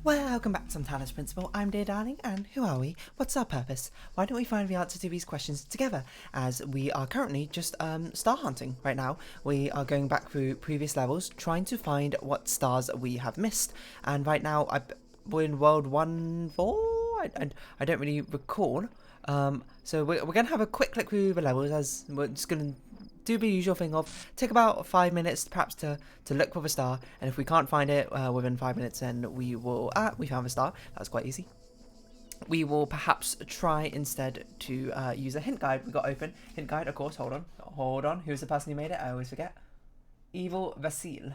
Welcome back to Talos Principle. I'm Dear Darling, and who are we? What's our purpose? Why don't we find the answer to these questions together? As we are currently just star hunting right now. We are going back through previous levels, trying to find what stars we have missed. And right now, we're in World 1-4? I don't really recall. So we're going to have a quick look through the levels, as we're just going to do the usual thing of take about 5 minutes perhaps to look for the star, and if we can't find it within 5 minutes, then we will we found the star. That was quite easy. We will perhaps try instead to use a hint guide we got open. Hint guide, of course. Hold on, who's the person who made it? I always forget. Evil Vasil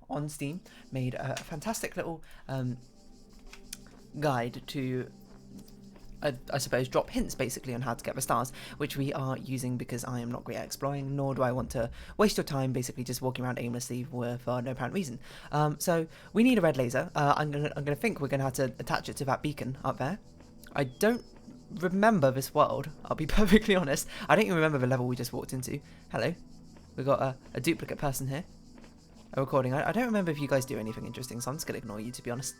on Steam made a fantastic little guide to I suppose drop hints basically on how to get the stars, which we are using because I am not great at exploring, nor do I want to waste your time basically just walking around aimlessly for no apparent reason. So we need a red laser. I'm gonna think we're gonna have to attach it to that beacon up there. I don't remember this world, I'll be perfectly honest. I don't even remember the level we just walked into. Hello, we got a duplicate person here. A recording. I don't remember if you guys do anything interesting, so I'm just gonna ignore you, to be honest.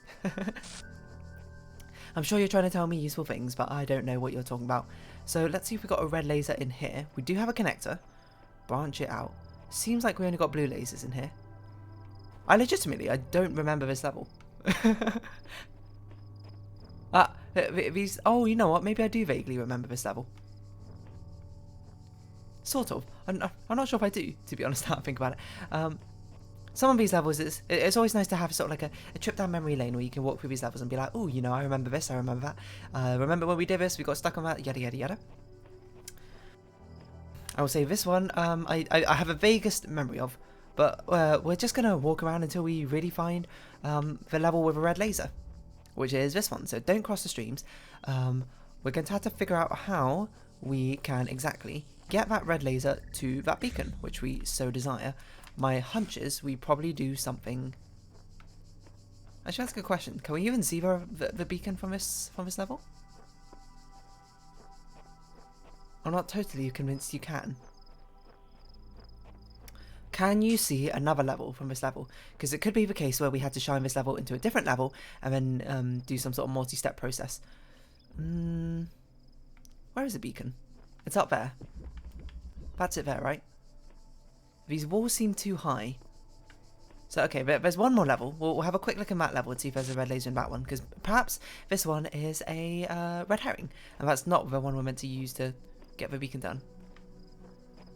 I'm sure you're trying to tell me useful things, but I don't know what you're talking about. So let's see if we've got a red laser in here. We do have a connector. Branch it out. Seems like we only got blue lasers in here. I don't remember this level. Oh, you know what? Maybe I do vaguely remember this level. Sort of. I'm not sure if I do, to be honest, now I think about it. Some of these levels, it's always nice to have sort of like a trip down memory lane where you can walk through these levels and be like, oh, you know, I remember this, I remember that. Remember when we did this, we got stuck on that, yada yada yada. I will say this one, I have a vaguest memory of, but we're just going to walk around until we really find the level with a red laser, which is this one. So don't cross the streams. We're going to have to figure out how we can exactly get that red laser to that beacon, which we so desire. My hunch is we probably do something. Actually, that's a good question. Can we even see the beacon from this level? I'm not totally convinced you can. Can you see another level from this level? Because it could be the case where we had to shine this level into a different level and then do some sort of multi-step process. Where is the beacon? It's up there. That's it there, right? These walls seem too high. So, okay, there's one more level. We'll have a quick look at that level and see if there's a red laser in that one, because perhaps this one is a red herring, and that's not the one we're meant to use to get the beacon done.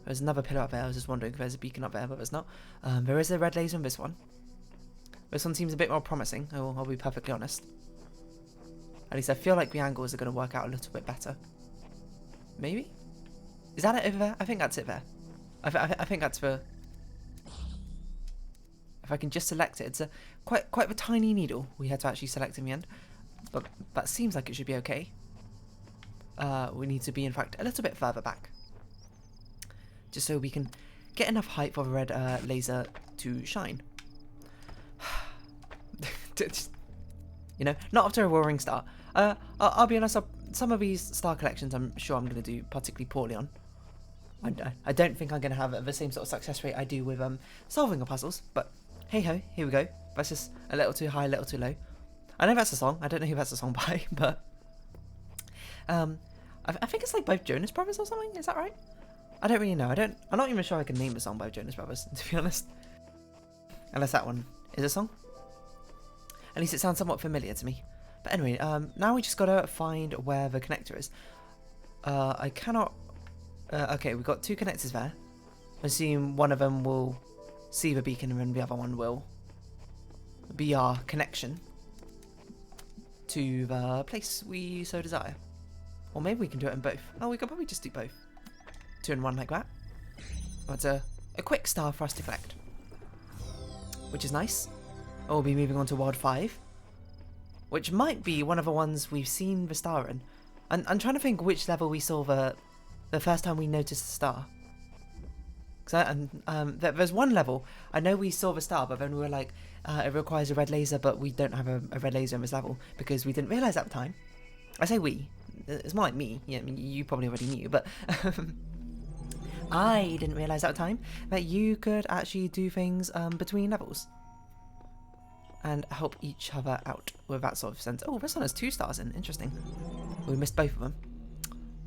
There's another pillar up there. I was just wondering if there's a beacon up there, but there's not. There is a red laser in this one. This one seems a bit more promising, I'll be perfectly honest. At least I feel like the angles are going to work out a little bit better. Maybe? Is that it over there? I think that's it there. I think that's the... If I can just select it, it's a quite a tiny needle we had to actually select in the end, but that seems like it should be okay. We need to be, in fact, a little bit further back, just so we can get enough height for the red laser to shine. You know, not after a roaring start. I'll be honest, some of these star collections I'm sure I'm going to do particularly poorly on. I don't think I'm going to have the same sort of success rate I do with solving the puzzles, but hey ho, here we go. That's just a little too high, a little too low. I know that's a song. I don't know who that's a song by, but I think it's like both Jonas Brothers or something. Is that right? I don't really know. I'm not even sure I can name the song by Jonas Brothers, to be honest. Unless that one is a song. At least it sounds somewhat familiar to me. But anyway, now we just gotta find where the connector is. I cannot. Okay, we've got two connectors there. I assume one of them will see the beacon and then the other one will be our connection to the place we so desire. Or maybe we can do it in both. Oh, we could probably just do both. 2 in 1 like that. That's a quick star for us to collect, which is nice. Oh, we'll be moving on to World 5, which might be one of the ones we've seen the star in. I'm trying to think which level we saw the first time we noticed the star. There's one level, I know we saw the star, but then we were like, it requires a red laser, but we don't have a red laser in this level, because we didn't realise at the time. I say we, it's more like me, yeah, I mean, you probably already knew, but I didn't realise at the time that you could actually do things between levels. and help each other out with that sort of sense. Oh, this one has 2 stars in. Interesting. We missed both of them.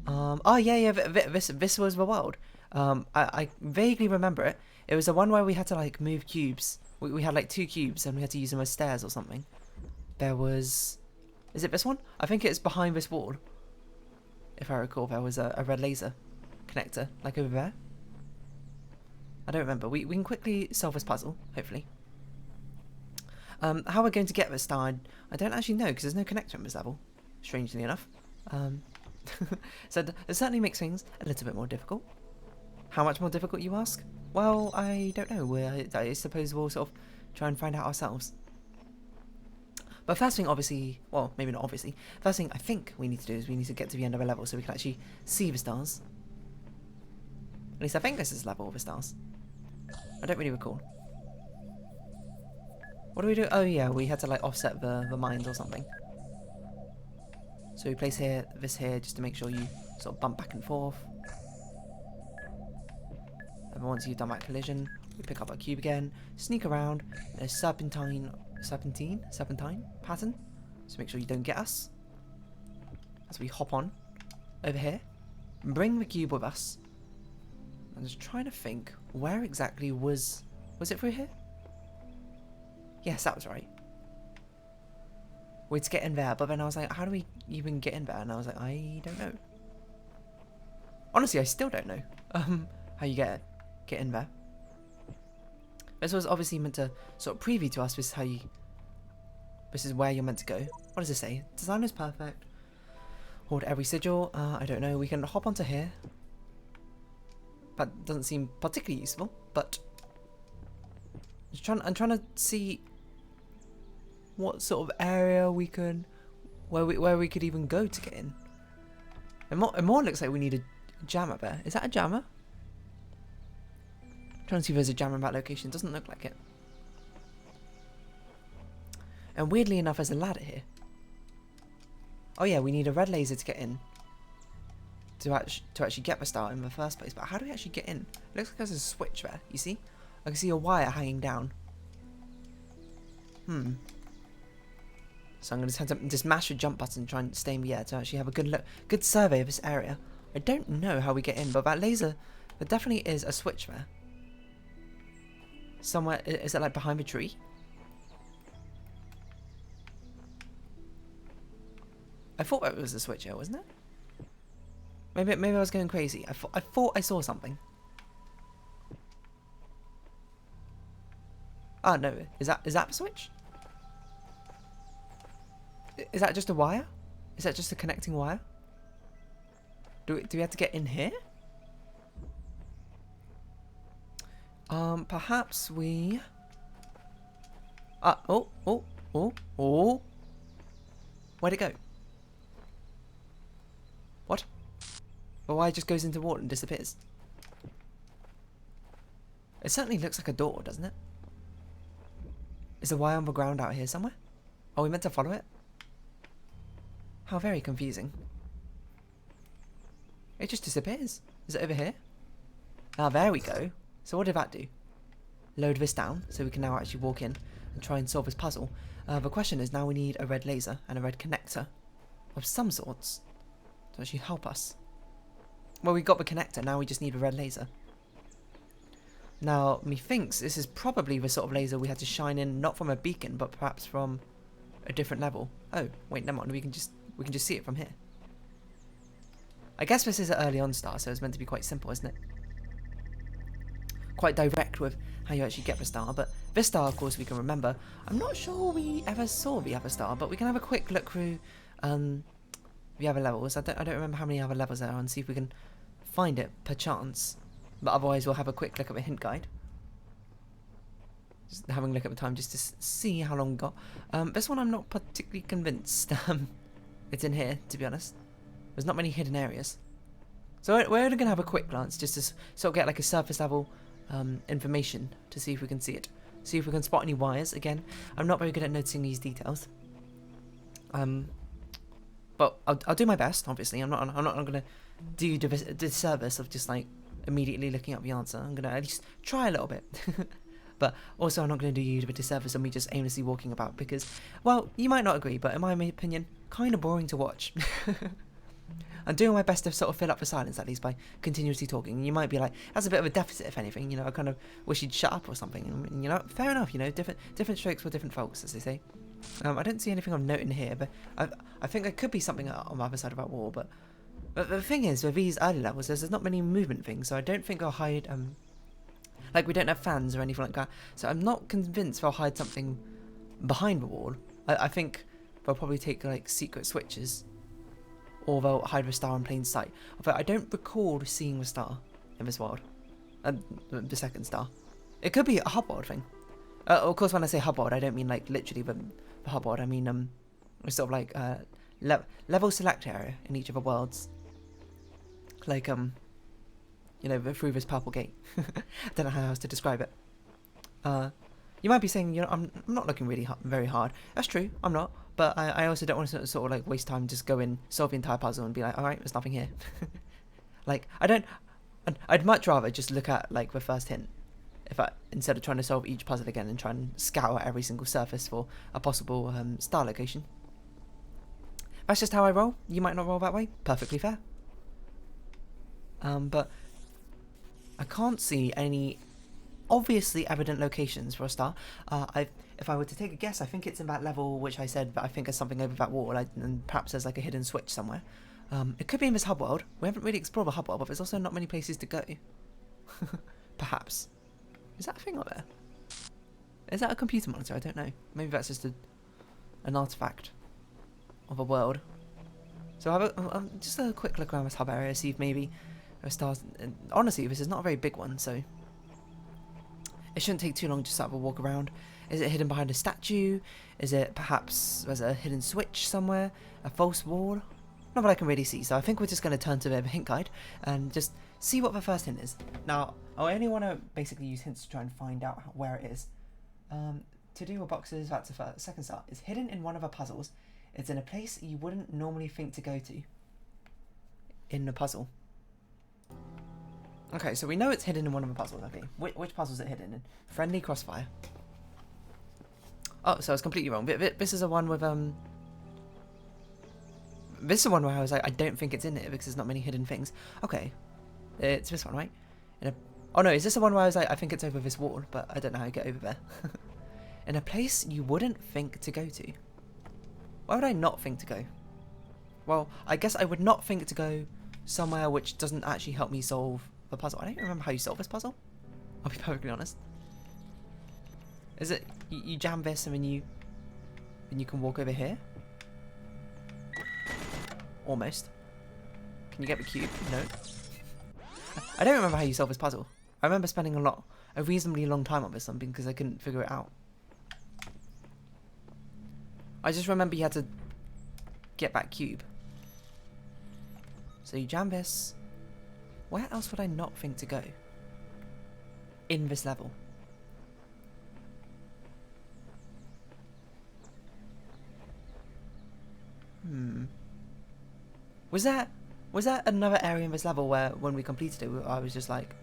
Oh yeah, this was the world. I vaguely remember it. It was the one where we had to like move cubes. We had like 2 cubes and we had to use them as stairs or something. There was... Is it this one? I think it's behind this wall. If I recall, there was a red laser connector, like over there. I don't remember. We can quickly solve this puzzle, hopefully. How we're going to get this star, I don't actually know, because there's no connector in this level, strangely enough. So it certainly makes things a little bit more difficult. How much more difficult, you ask? Well, I don't know. I suppose we'll sort of try and find out ourselves. But first thing, obviously, well, maybe not obviously, first thing I think we need to do is we need to get to the end of a level so we can actually see the stars. At least I think this is the level of the stars. I don't really recall. What do we do? Oh yeah, we had to like offset the mines or something. So we place this here just to make sure you sort of bump back and forth. And once you've done that collision, we pick up our cube again, sneak around, a serpentine pattern, so make sure you don't get us. As we hop on over here, bring the cube with us. I'm just trying to think, where exactly was it through here? Yes, that was right. We'd get in there, but then I was like, how do we even get in there? And I was like, I don't know. Honestly, I still don't know how you get in there. This was obviously meant to sort of preview to us this is where you're meant to go. What does it say? Design is perfect. Hold every sigil. I don't know. We can hop onto here. That doesn't seem particularly useful, but I'm trying to see what sort of area we can, where we could even go to get in. It more looks like we need a jammer there. Is that a jammer? Trying to see if there's a jammer in that location. Doesn't look like it. And weirdly enough, there's a ladder here. Oh yeah, we need a red laser to get in. To actually get the star in the first place. But how do we actually get in? It looks like there's a switch there. You see? I can see a wire hanging down. So I'm going to have to just mash the jump button and try and stay in the air to actually have a good survey of this area. I don't know how we get in, but that laser, there definitely is a switch there. Somewhere, is it like behind the tree? I thought it was a switch here, wasn't it? Maybe I was going crazy. I thought I saw something. Oh no, is that the switch? Is that just a wire? Is that just a connecting wire? Do we have to get in here? Perhaps we... Oh. Where'd it go? What? The wire just goes into water and disappears. It certainly looks like a door, doesn't it? Is the wire on the ground out here somewhere? Are we meant to follow it? How very confusing. It just disappears. Is it over here? Ah, there we go. So what did that do? Load this down so we can now actually walk in and try and solve this puzzle. The question is, now we need a red laser and a red connector of some sorts to actually help us. Well, we got the connector, now we just need a red laser. Now, methinks this is probably the sort of laser we had to shine in, not from a beacon, but perhaps from a different level. Oh, wait, never mind, we can just see it from here. I guess this is an early on star, so it's meant to be quite simple, isn't it? Quite direct with how you actually get the star, but this star, of course, we can remember. I'm not sure we ever saw the other star, but we can have a quick look through the other levels. I don't remember how many other levels there are, and see if we can find it per chance. But otherwise, we'll have a quick look at the hint guide. Just having a look at the time just to see how long we got. This one I'm not particularly convinced. It's in here, to be honest. There's not many hidden areas. So we're only going to have a quick glance just to sort of get like a surface level information to see if we can see it. See if we can spot any wires. Again, I'm not very good at noticing these details. But I'll do my best, obviously. I'm not going to do the disservice of just like immediately looking up the answer. I'm going to at least try a little bit. But also, I'm not going to do you a disservice on me just aimlessly walking about because, well, you might not agree, but in my opinion, kind of boring to watch. I'm doing my best to sort of fill up the silence, at least, by continuously talking. You might be like, that's a bit of a deficit, if anything. You know, I kind of wish you'd shut up or something. And, you know, fair enough. You know, different strokes for different folks, as they say. I don't see anything of note in here, but I think there could be something on the other side of that wall. But the thing is, with these early levels, there's not many movement things, so I don't think I'll hide. Like we don't have fans or anything like that, so I'm not convinced they'll hide something behind the wall. I think they'll probably take like secret switches, or they'll hide the star in plain sight. Although I don't recall seeing the star in this world, the second star. It could be a hub world thing. Of course, when I say hub world, I don't mean like literally the hub world. I mean it's sort of like level select area in each of the worlds. Like you know, through this purple gate. I don't know how else to describe it. You might be saying, you know, I'm not looking really very hard. That's true, I'm not. But I also don't want to sort of like waste time just go in, solve the entire puzzle and be like, alright, there's nothing here. Like, I'd much rather just look at like the first hint. Instead of trying to solve each puzzle again and try and scour every single surface for a possible star location. That's just how I roll. You might not roll that way. Perfectly fair. But I can't see any obviously evident locations for a star. If I were to take a guess, I think it's in that level which I said that I think there's something over that wall, and perhaps there's like a hidden switch somewhere. It could be in this hub world. We haven't really explored the hub world, but there's also not many places to go. Perhaps. Is that a thing up there? Is that a computer monitor? I don't know. Maybe that's just an artifact of a world. So have just a quick look around this hub area, see if maybe there are stars. Honestly, this is not a very big one, so it shouldn't take too long to sort of walk around. Is it hidden behind a statue? Is it perhaps there's a hidden switch somewhere? A false wall? Not that I can really see, so I think we're just going to turn to the hint guide and just see what the first hint is. Now, I only want to basically use hints to try and find out where it is. To do with boxes, that's the second start. It's hidden in one of the puzzles. It's in a place you wouldn't normally think to go to in the puzzle. Okay, so we know it's hidden in one of the puzzles, okay. Which puzzle is it hidden in? Friendly Crossfire. Oh, so I was completely wrong. This is the one with, this is the one where I was like, I don't think it's in it because there's not many hidden things. Okay. It's this one, right? Oh no, is this the one where I was like, I think it's over this wall, but I don't know how to get over there. In a place you wouldn't think to go to. Why would I not think to go? Well, I guess I would not think to go somewhere which doesn't actually help me solve the puzzle. I don't remember how you solve this puzzle. I'll be perfectly honest. Is it you jam this and then you can walk over here? Almost. Can you get the cube? No. I don't remember how you solve this puzzle. I remember spending a reasonably long time on this one because I couldn't figure it out. I just remember you had to get that cube. So you jam this. Where else would I not think to go? In this level. Was that another area in this level where when we completed it I was just like,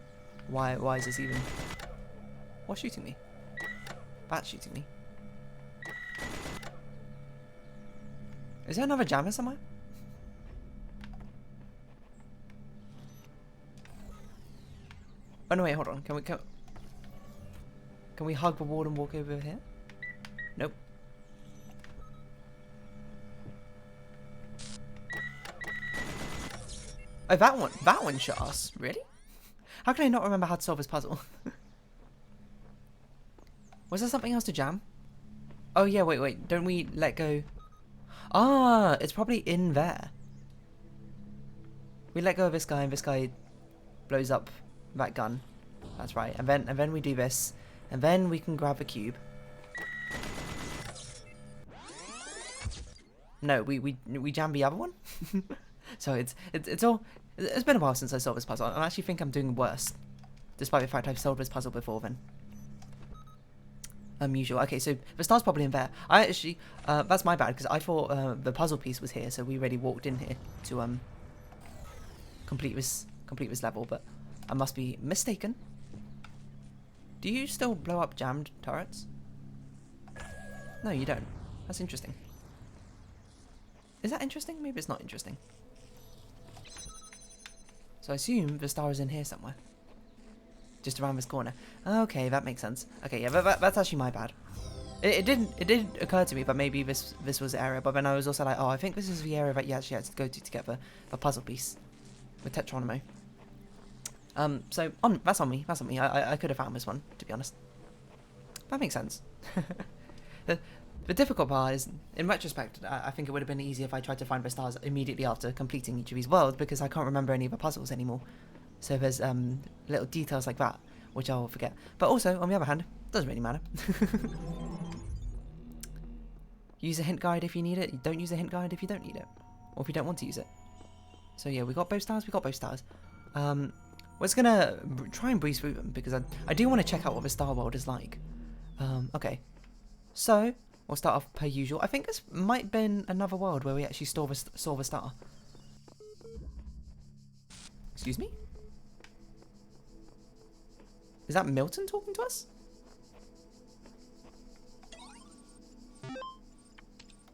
why is this even... What's shooting me? That's shooting me. Is there another jammer somewhere? Oh no, wait, hold on. Can we hug the wall and walk over here? Nope. Oh, that one shot us. Really? How can I not remember how to solve this puzzle? Was there something else to jam? Oh yeah, wait. Don't we let go? Ah, it's probably in there. We let go of this guy and this guy blows up that gun. That's right. And then we do this. And then we can grab the cube. No, we jam the other one? So it's been a while since I solved this puzzle. I actually think I'm doing worse, despite the fact I've solved this puzzle before then. Usual. Okay, so the star's probably in there. I actually, that's my bad because I thought the puzzle piece was here, so we already walked in here to complete this level, but I must be mistaken. Do you still blow up jammed turrets? No, you don't. That's interesting. Is that interesting? Maybe it's not interesting. So I assume the star is in here somewhere. Just around this corner. Okay, that makes sense. Okay, yeah, that's actually my bad. It did occur to me that maybe this was the area, but then I was also like, oh, I think this is the area that you actually had to go to get the puzzle piece with Tetronimo. So that's on me. That's on me. I could have found this one, to be honest. That makes sense. The difficult part is, in retrospect, I think it would have been easier if I tried to find the stars immediately after completing each of these worlds, because I can't remember any of the puzzles anymore. So there's little details like that, which I'll forget. But also, on the other hand, it doesn't really matter. Use a hint guide if you need it. Don't use a hint guide if you don't need it. Or if you don't want to use it. So yeah, we got both stars, we're just gonna try and breeze through them, because I do want to check out what the star world is like. Okay. So, we'll start off per usual. I think this might have been another world where we actually saw the star. Excuse me? Is that Milton talking to us?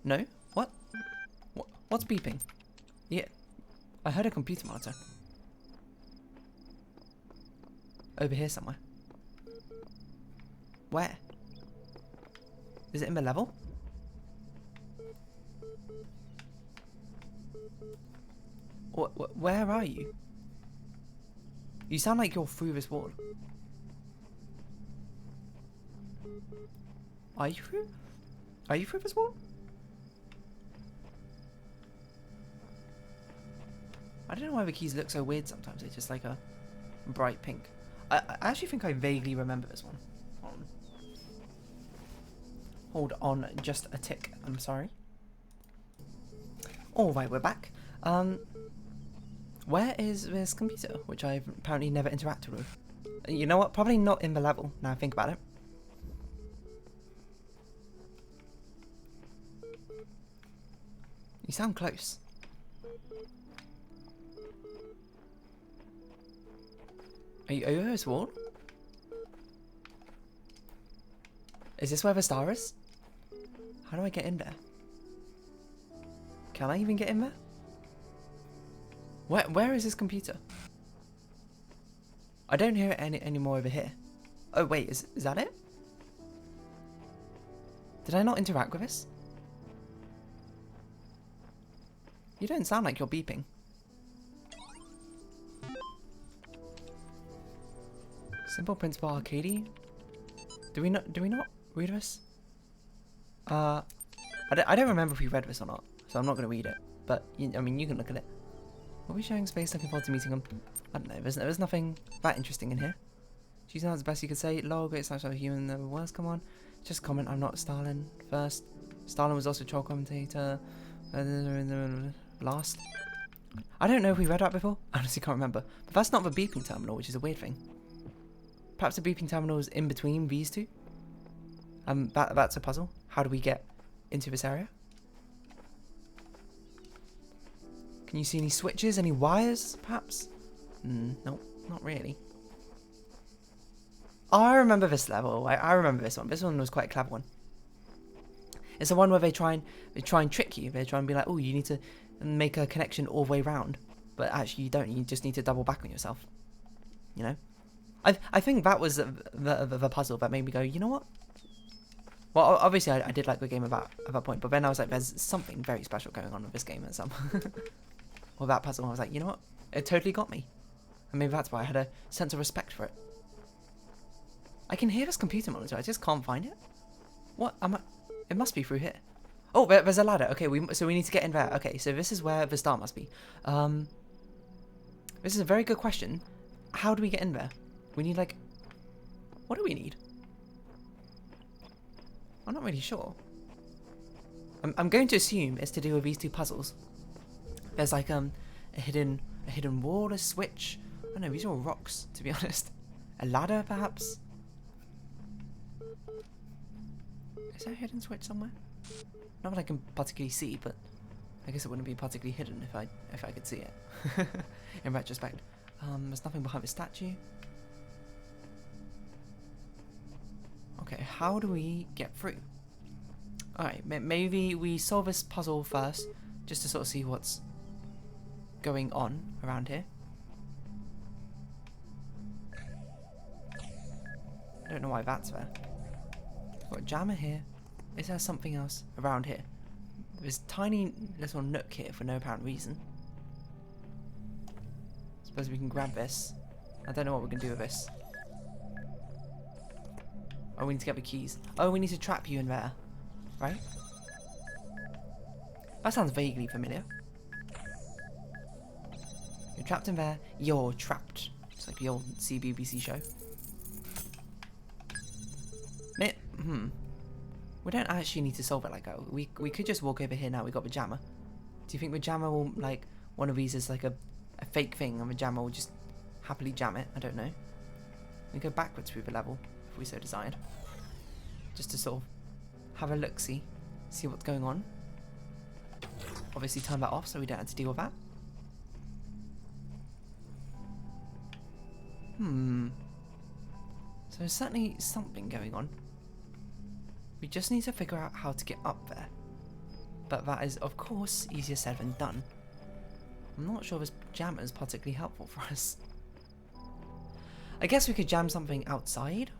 No? What? What's beeping? Yeah, I heard a computer monitor. Over here somewhere. Where? Is it in the level? Where are you? You sound like you're through this wall. Are you through? Are you through this wall? I don't know why the keys look so weird sometimes. They're just like a bright pink. I actually think I vaguely remember this one. Hold on just a tick. I'm sorry. Alright, we're back. Where is this computer, which I've apparently never interacted with? You know what? Probably not in the level, now I think about it. You sound close. Are you over this wall? Is this where the star is? How do I get in there? Can I even get in there? Where is this computer? I don't hear it anymore over here. Oh wait, is that it? Did I not interact with this? You don't sound like you're beeping. Simple Principle Arcade. Do we not read this? I don't remember if we read this or not, so I'm not going to read it. But I mean, you can look at it. Are we sharing space? Looking forward to meeting them. I don't know. There's nothing that interesting in here. She's not the best you could say. Lol, great slash human. The worst. Come on, just comment. I'm not Stalin. First, Stalin was also troll commentator. Last. I don't know if we read that before. I honestly can't remember. But that's not the beeping terminal, which is a weird thing. Perhaps the beeping terminal is in between these two. That's a puzzle. How do we get into this area? Can you see any switches? Any wires, perhaps? Nope, not really. Oh, I remember this level. I remember this one. This one was quite a clever one. It's the one where they try and trick you. They try and be like, oh, you need to make a connection all the way around. But actually you don't. You just need to double back on yourself. You know? I think that was the puzzle that made me go, you know what? Well, obviously I did like the game at that point, but then I was like, there's something very special going on with this game at some or that puzzle. I was like, you know what? It totally got me. And maybe that's why I had a sense of respect for it. I can hear this computer monitor. I just can't find it. What? It must be through here. Oh, there's a ladder. Okay, so we need to get in there. Okay, so this is where the star must be. This is a very good question. How do we get in there? We need like... What do we need? I'm not really sure. I'm going to assume it's to do with these two puzzles. There's like a hidden wall, a switch. I don't know, these are all rocks, to be honest. A ladder, perhaps? Is there a hidden switch somewhere? Not that I can particularly see, but I guess it wouldn't be particularly hidden if I could see it. In retrospect. There's nothing behind the statue. Okay, how do we get through? Alright, maybe we solve this puzzle first, just to sort of see what's going on around here. I don't know why that's there. Got a jammer here. Is there something else around here? There's a tiny little nook here for no apparent reason. Suppose we can grab this. I don't know what we can do with this. Oh, we need to get the keys. Oh, we need to trap you in there. Right? That sounds vaguely familiar. You're trapped in there. You're trapped. It's like the old CBBC show. We don't actually need to solve it like that. We could just walk over here now. We got the jammer. Do you think the jammer will, like, one of these is like a fake thing and the jammer will just happily jam it? I don't know. We go backwards through the level if we so desired. Just to sort of have a look-see. See what's going on. Obviously turn that off so we don't have to deal with that. So there's certainly something going on. We just need to figure out how to get up there. But that is, of course, easier said than done. I'm not sure this jammer is particularly helpful for us. I guess we could jam something outside.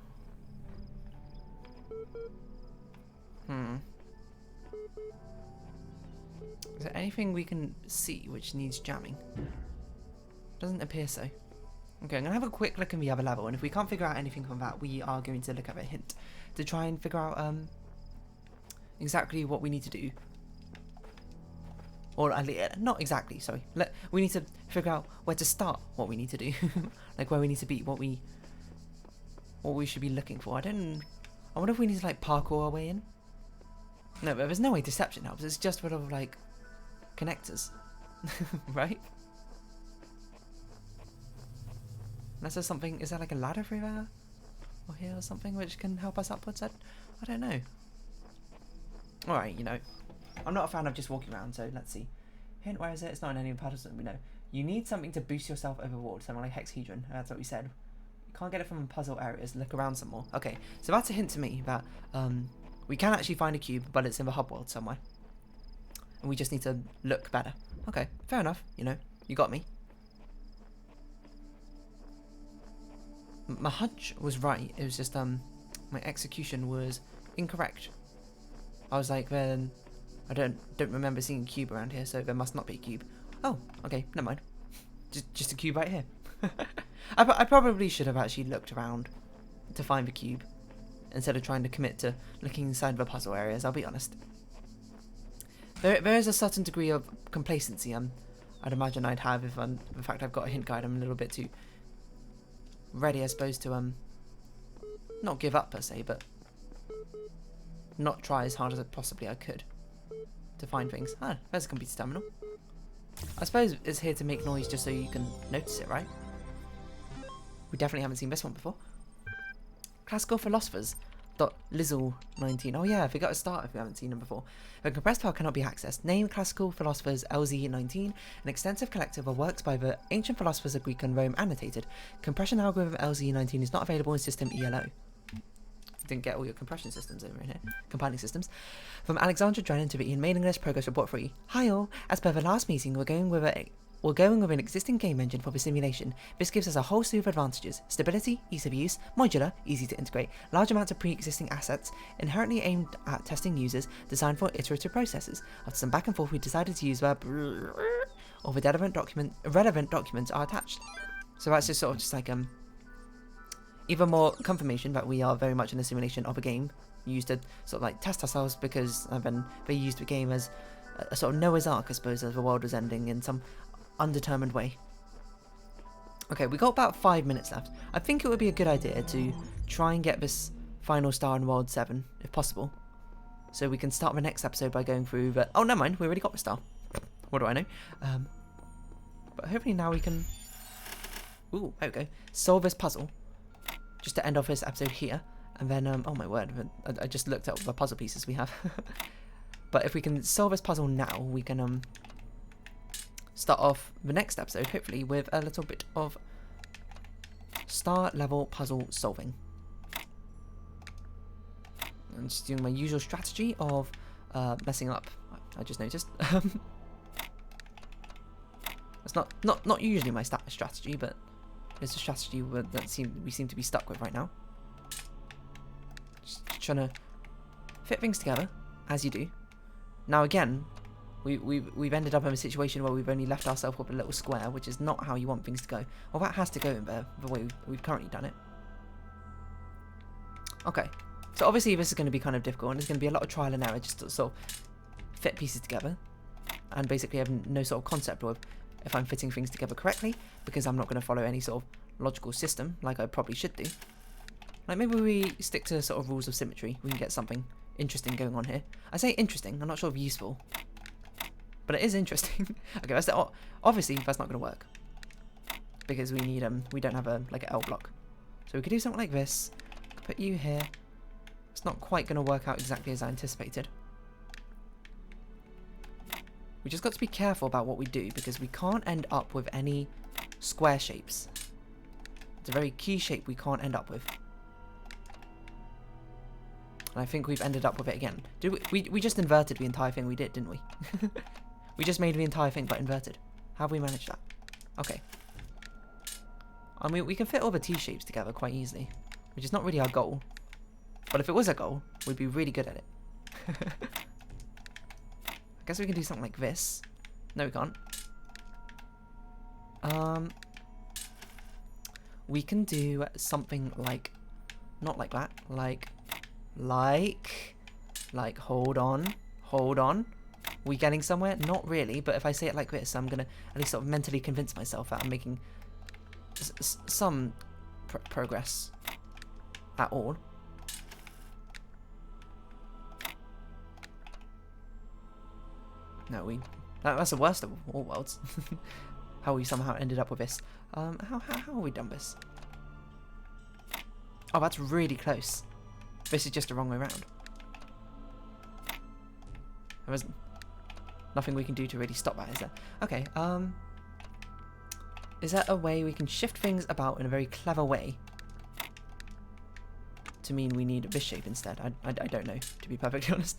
Is there anything we can see which needs jamming? Doesn't appear so. Okay, I'm going to have a quick look in the other level, and if we can't figure out anything from that, we are going to look at a hint to try and figure out exactly what we need to do. Or not exactly, sorry. We need to figure out where to start what we need to do. Like where we need to be, what we should be looking for. I wonder if we need to like parkour our way in. No, but there's no way deception helps. It's just sort of like connectors. Right? Unless there's something, is there like a ladder through there? Or here or something which can help us upwards? I don't know. Alright, you know. I'm not a fan of just walking around, so let's see. Hint, where is it? It's not in any of the puzzles that we know. You need something to boost yourself overboard, something like hexahedron. That's what we said. You can't get it from puzzle areas. Look around some more. Okay, so that's a hint to me that we can actually find a cube, but it's in the hub world somewhere. And we just need to look better. Okay, fair enough. You know, you got me. My hunch was right. It was just my execution was incorrect. I was like, then I don't remember seeing a cube around here, so there must not be a cube. Oh, okay, never mind. Just a cube right here. I probably should have actually looked around to find the cube instead of trying to commit to looking inside the puzzle areas. I'll be honest. There is a certain degree of complacency I'd imagine I'd have if in fact I've got a hint guide. I'm a little bit too ready, I suppose, to not give up per se, but not try as hard as possibly I could to find things. Ah, there's a computer terminal. I suppose it's here to make noise just so you can notice it, right? We definitely haven't seen this one before. Classical philosophers. Lizzle 19. Oh yeah, I forgot to start if we haven't seen them before. The compressed file cannot be accessed. Name classical philosophers LZ 19, an extensive collective of works by the ancient philosophers of Greek and Rome annotated. Compression algorithm LZ 19 is not available in system ELO. Didn't get all your compression systems over in here. Compiling systems. From Alexandra Drennan to the Ian mailing list progress report 3. Hi all. As per the last meeting, we're going with an existing game engine for the simulation. This gives us a whole slew of advantages: stability, ease of use, modular, easy to integrate, large amounts of pre-existing assets, inherently aimed at testing users, designed for iterative processes. After some back and forth, we decided to use the or the relevant documents are attached. So that's just sort of just like even more confirmation that we are very much in a simulation of a game used to sort of like test ourselves, because then they used the game as a sort of Noah's Ark, I suppose, as the world was ending in some undetermined way. Okay, we got about 5 minutes left. I think it would be a good idea to try and get this final star in World 7, if possible. So we can start the next episode by going through the... Oh, never mind, we already got the star. What do I know? But hopefully now we can... Ooh, there we go. Solve this puzzle. Just to end off this episode here. And then, oh my word, I just looked at all the puzzle pieces we have. But if we can solve this puzzle now, we can start off the next episode, hopefully, with a little bit of star level puzzle solving. I'm just doing my usual strategy of messing up. I just noticed. It's not usually my strategy, but it's a strategy that we seem to be stuck with right now. Just trying to fit things together, as you do. Now again, we've ended up in a situation where we've only left ourselves with a little square, which is not how you want things to go. Well, that has to go in there the way we've currently done it. Okay, so obviously this is going to be kind of difficult, and there's going to be a lot of trial and error just to sort of fit pieces together, and basically have no sort of concept of if I'm fitting things together correctly, because I'm not going to follow any sort of logical system like I probably should do. Like, maybe we stick to sort of rules of symmetry. We can get something interesting going on here. I say interesting, I'm not sure if useful, but it is interesting. Okay, obviously that's not going to work, because we need we don't have like an L block. So we could do something like this. Put you here. It's not quite going to work out exactly as I anticipated. We just got to be careful about what we do, because we can't end up with any square shapes. It's a very key shape we can't end up with. And I think we've ended up with it again. We just inverted the entire thing we did, didn't we? We just made the entire thing but inverted. How have we managed that? Okay. I mean, we can fit all the T-shapes together quite easily, which is not really our goal. But if it was a goal, we'd be really good at it. I guess we can do something like this. No, we can't. We can do something like, not like that, like, hold on. We getting somewhere? Not really, but if I say it like this, I'm gonna at least sort of mentally convince myself that I'm making some progress at all. No, that's the worst of all worlds. How we somehow ended up with this. How have we done this? Oh, that's really close. This is just the wrong way around. There isn't nothing we can do to really stop that, is there? Okay, is there a way we can shift things about in a very clever way to mean we need this shape instead? I don't know, to be perfectly honest.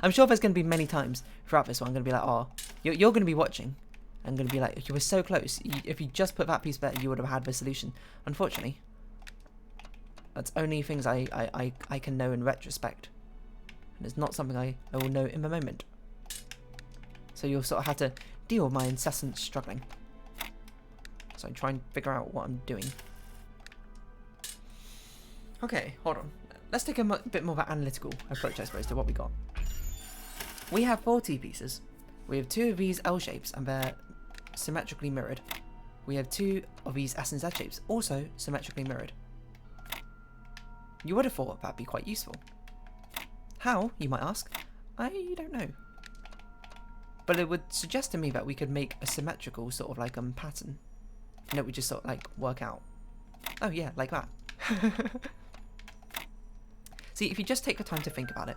I'm sure there's going to be many times throughout this one I'm going to be like, oh, you're going to be watching. I'm going to be like, you were so close. If you just put that piece better, you would have had the solution. Unfortunately, that's only things I can know in retrospect. And it's not something I will know in the moment. So you'll sort of have to deal with my incessant struggling. So I try and figure out what I'm doing. Okay, hold on. Let's take a bit more of an analytical approach, I suppose, to what we got. We have 4 T-pieces. We have 2 of these L shapes, and they're symmetrically mirrored. We have 2 of these S and Z shapes, also symmetrically mirrored. You would have thought that'd be quite useful. How, you might ask? I don't know. But it would suggest to me that we could make a symmetrical sort of like pattern. And it would just sort of like work out. Oh yeah, like that. See, if you just take the time to think about it,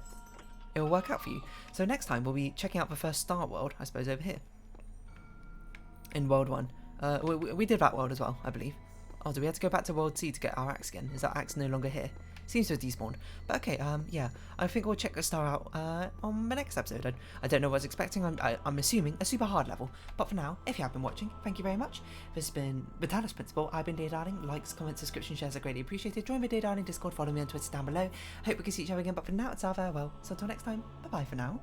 it will work out for you. So next time we'll be checking out the first star world, I suppose, over here. In World 1. We did that world as well, I believe. Oh, do we have to go back to World C to get our axe again? Is that axe no longer here? Seems to have despawned. But okay, yeah. I think we'll check the star out on the next episode. I don't know what I was expecting. I'm assuming a super hard level. But for now, if you have been watching, thank you very much. This has been the Talos Principle. I've been Dear Darling. Likes, comments, subscription, shares are greatly appreciated. Join my Dear Darling Discord. Follow me on Twitter down below. Hope we can see each other again. But for now, it's our farewell. So until next time, bye-bye for now.